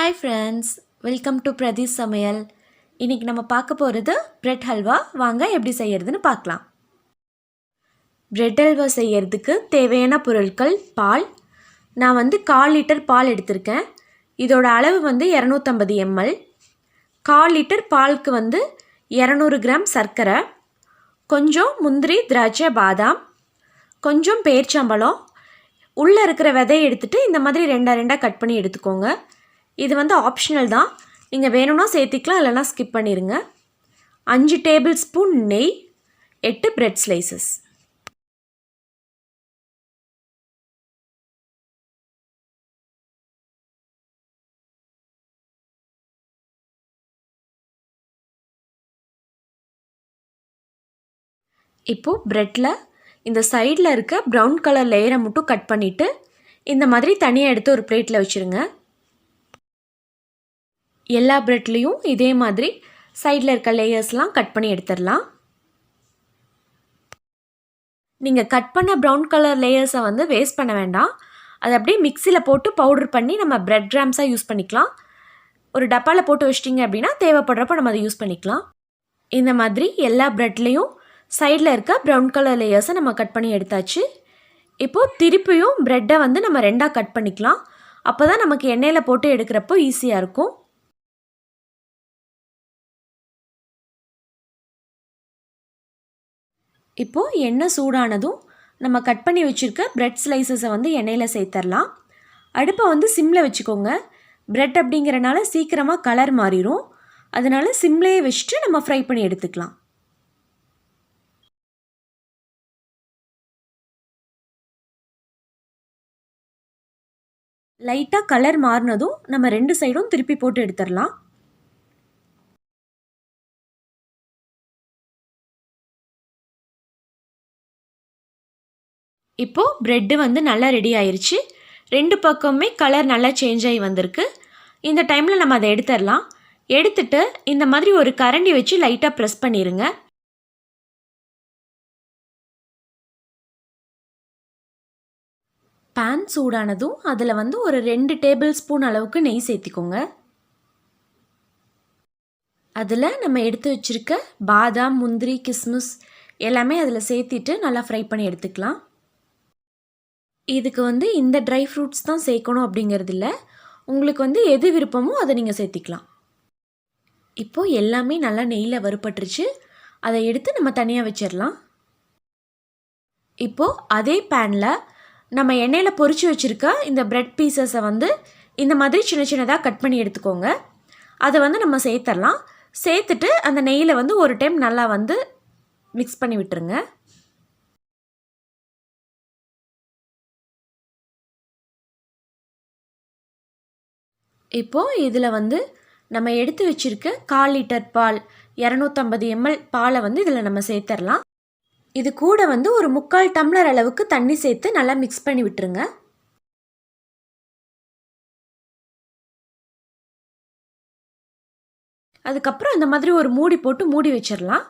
Hi friends, welcome to Prathis Samayal. இன்னைக்கு நம்ம பார்க்க போகிறது பிரெட் ஹல்வா. வாங்க எப்படி செய்யறதுன்னு பார்க்கலாம். பிரெட் ஹல்வா செய்யறதுக்கு தேவையான பொருட்கள் பால். நான் 1/4 லிட்டர் பால் எடுத்திருக்கேன். இதோட அளவு 250 ml. 1/4 லிட்டர் பாலுக்கு 200 கிராம் சர்க்கரை, கொஞ்சம் முந்திரி, திராட்சை, பாதாம், கொஞ்சம் பேரிச்சம்பழம். உள்ளே இருக்கிற விதையை எடுத்துகிட்டு இந்த மாதிரி ரெண்டாக கட் பண்ணி எடுத்துக்கோங்க. இது ஆப்ஷனல் தான், நீங்கள் வேணும்னா சேர்த்திக்கலாம், இல்லைனா ஸ்கிப் பண்ணிடுங்க. 5 டேபிள் ஸ்பூன் நெய், 8 பிரெட் ஸ்லைசஸ். இப்போது ப்ரெட்டில் இந்த சைடில் இருக்க ப்ரௌன் கலர் லேயரை மட்டும் கட் பண்ணிவிட்டு இந்த மாதிரி தனியாக எடுத்து ஒரு பிளேட்டில் வச்சுருங்க. எல்லா ப்ரெட்லேயும் இதே மாதிரி சைடில் இருக்க லேயர்ஸ்லாம் கட் பண்ணி எடுத்துடலாம். நீங்கள் கட் பண்ண ப்ரௌன் கலர் லேயர்ஸை வேஸ்ட் பண்ண வேண்டாம். அதை அப்படியே மிக்சியில் போட்டு பவுடர் பண்ணி நம்ம பிரெட் கிராம்ஸாக யூஸ் பண்ணிக்கலாம். ஒரு டப்பாவில் போட்டு வச்சிட்டிங்க அப்படின்னா தேவைப்படுறப்போ நம்ம அதை யூஸ் பண்ணிக்கலாம். இந்த மாதிரி எல்லா ப்ரெட்லேயும் சைடில் இருக்க ப்ரௌன் கலர் லேயர்ஸை நம்ம கட் பண்ணி எடுத்தாச்சு. இப்போது திருப்பியும் ப்ரெட்டை நம்ம ரெண்டாக கட் பண்ணிக்கலாம். அப்போ தான் நமக்கு எண்ணெயில் போட்டு எடுக்கிறப்போ ஈஸியாக இருக்கும். இப்போது எண்ணெய் சூடானதும் நம்ம கட் பண்ணி வச்சுருக்க பிரெட் ஸ்லைசஸை எண்ணெயில் சேர்த்துடலாம். அடுப்பை சிம்மில் வச்சுக்கோங்க. பிரெட் அப்படிங்கிறனால சீக்கிரமாக கலர் மாறிடும். அதனால் சிம்லேயே வச்சுட்டு நம்ம ஃப்ரை பண்ணி எடுத்துக்கலாம். லைட்டாக கலர் மாறினதும் நம்ம 2 சைடும் திருப்பி போட்டு எடுத்துடலாம். இப்போது ப்ரெட்டு நல்லா ரெடி ஆயிடுச்சு. 2 பக்கமுமே கலர் நல்லா சேஞ்ச் ஆகி வந்திருக்கு. இந்த டைமில் நம்ம அதை எடுத்துடலாம். எடுத்துட்டு இந்த மாதிரி ஒரு கரண்டி வச்சு லைட்டாக ப்ரெஸ் பண்ணிடுங்க. பேன் சூடானதும் அதில் ஒரு 2 டேபிள் ஸ்பூன் அளவுக்கு நெய் சேர்த்திக்கோங்க. அதில் நம்ம எடுத்து வச்சுருக்க பாதாம், முந்திரி, கிஸ்மிஸ் எல்லாமே அதில் சேர்த்திட்டு நல்லா ஃப்ரை பண்ணி எடுத்துக்கலாம். இதுக்கு இந்த ட்ரை ஃப்ரூட்ஸ் தான் சேர்க்கணும் அப்படிங்கிறது இல்லை. உங்களுக்கு எது விருப்பமோ அதை நீங்கள் சேர்த்திக்கலாம். இப்போது எல்லாமே நல்லா நெய்யில் வறுபட்டுருச்சு. அதை எடுத்து நம்ம தனியாக வச்சிடலாம். இப்போது அதே பேனில் நம்ம எண்ணெயில் பொரிச்சு வச்சுருக்க இந்த பிரெட் பீசஸை இந்த மாதிரி சின்ன சின்னதாக கட் பண்ணி எடுத்துக்கோங்க. அதை நம்ம சேர்த்துடலாம். சேர்த்துட்டு அந்த நெய்யில் ஒரு டைம் நல்லா மிக்ஸ் பண்ணி விட்டுருங்க. இப்போது இதில் நம்ம எடுத்து வச்சுருக்க 1/4 லிட்டர் பால், 250 ml பாலை இதில் நம்ம சேர்த்துடலாம். இது கூட ஒரு 3/4 டம்ளர் அளவுக்கு தண்ணி சேர்த்து நல்லா மிக்ஸ் பண்ணி விட்டுருங்க. அதுக்கப்புறம் இந்த மாதிரி ஒரு மூடி போட்டு மூடி வச்சிடலாம்.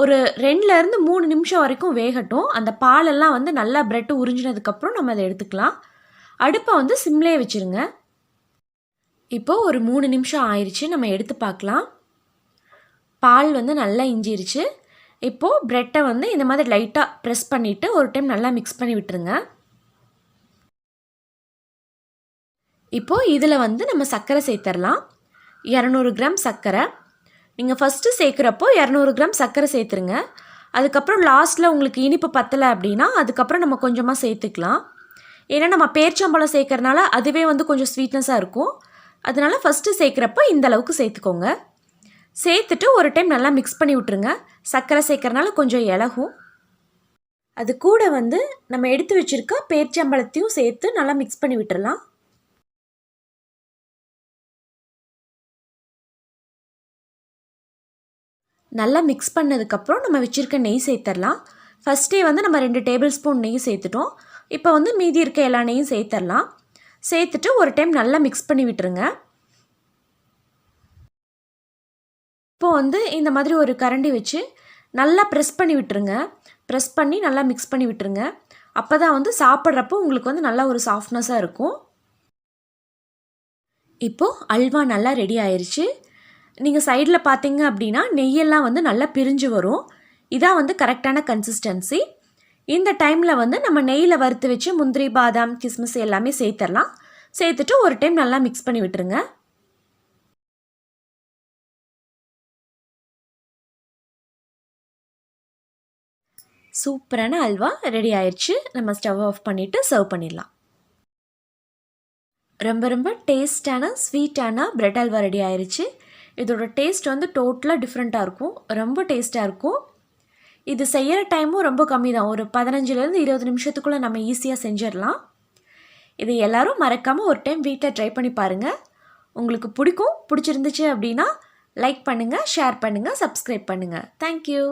ஒரு 2லேருந்து 3 நிமிஷம் வரைக்கும் வேகட்டும். அந்த பாலெல்லாம் நல்லா பிரெட்டு உறிஞ்சினதுக்கப்புறம் நம்ம அதை எடுத்துக்கலாம். அடுப்பை சிம்லேயே வச்சுருங்க. இப்போது ஒரு 3 நிமிஷம் ஆயிடுச்சு. நம்ம எடுத்து பார்க்கலாம். பால் நல்லா இஞ்சிருச்சு. இப்போது ப்ரெட்டை இந்த மாதிரி லைட்டாக ப்ரெஸ் பண்ணிவிட்டு ஒரு டைம் நல்லா மிக்ஸ் பண்ணி விட்டுருங்க. இப்போது இதில் நம்ம சர்க்கரை சேர்த்துடலாம். 200 கிராம் சர்க்கரை. நீங்கள் ஃபஸ்ட்டு சேர்க்குறப்போ 200 கிராம் சர்க்கரை சேர்த்துருங்க. அதுக்கப்புறம் லாஸ்ட்டில் உங்களுக்கு இனிப்பு பத்தலை அப்படின்னா அதுக்கப்புறம் நம்ம கொஞ்சமாக சேர்த்துக்கலாம். ஏன்னா நம்ம பேரிச்சம்பழம் சேர்க்கறனால அதுவே கொஞ்சம் ஸ்வீட்னஸாக இருக்கும். அதனால் ஃபஸ்ட்டு சேர்க்குறப்போ இந்த அளவுக்கு சேர்த்துக்கோங்க. சேர்த்துட்டு ஒரு டைம் நல்லா மிக்ஸ் பண்ணி விட்டுருங்க. சர்க்கரை சேர்க்கறனால கொஞ்சம் இலகும். அது கூட நம்ம எடுத்து வச்சுருக்க பேரிச்சம்பழத்தையும் சேர்த்து நல்லா மிக்ஸ் பண்ணி விட்டுறலாம். நல்லா மிக்ஸ் பண்ணதுக்கப்புறம் நம்ம வச்சுருக்க நெய் சேர்த்துடலாம். ஃபஸ்ட்டே நம்ம 2 டேபிள் ஸ்பூன் நெய் சேர்த்துட்டோம். இப்போ மீதி இருக்க எல்லா நெய்யும் சேர்த்துடலாம். சேர்த்துட்டு ஒரு டைம் நல்லா மிக்ஸ் பண்ணி விட்டுருங்க. இப்போது இந்த மாதிரி ஒரு கரண்டி வச்சு நல்லா ப்ரெஸ் பண்ணி விட்டுருங்க. ப்ரெஸ் பண்ணி நல்லா மிக்ஸ் பண்ணி விட்டுருங்க. அப்போ தான் சாப்பிட்றப்போ உங்களுக்கு நல்லா ஒரு சாஃப்ட்னஸாக இருக்கும். இப்போது அல்வா நல்லா ரெடி ஆயிடுச்சு. நீங்கள் சைடில் பார்த்தீங்க அப்படின்னா நெய்யெல்லாம் வந்து நல்லா பிரிஞ்சு வரும். இதான் வந்து கரெக்டான கன்சிஸ்டன்சி. இந்த டைமில் வந்து நம்ம நெய்யில் வறுத்து வச்சு முந்திரி, பாதாம், கிஸ்மிஸ் எல்லாமே சேர்த்துடலாம். சேர்த்துட்டு ஒரு டைம் நல்லா மிக்ஸ் பண்ணி விட்டுருங்க. சூப்பரான அல்வா ரெடி ஆயிடுச்சு. நம்ம ஸ்டவ் ஆஃப் பண்ணிவிட்டு சர்வ் பண்ணிடலாம். ரொம்ப ரொம்ப டேஸ்டான ஸ்வீட்டான பிரெட் அல்வா ரெடி ஆயிடுச்சு. இதோட டேஸ்ட் வந்து டோட்டலாக டிஃப்ரெண்ட்டாக இருக்கும். ரொம்ப டேஸ்ட்டாக இருக்கும். இது செய்கிற டைமும் ரொம்ப கம்மி தான். ஒரு 15லேருந்து 20 நிமிஷத்துக்குள்ளே நம்ம ஈஸியாக செஞ்சிடலாம். இதை எல்லோரும் மறக்காமல் ஒரு டைம் வீட்டில் ட்ரை பண்ணி பாருங்கள். உங்களுக்கு பிடிச்சிருந்துச்சு அப்படின்னா லைக் பண்ணுங்கள், ஷேர் பண்ணுங்கள், சப்ஸ்கிரைப் பண்ணுங்கள். தேங்க்யூ.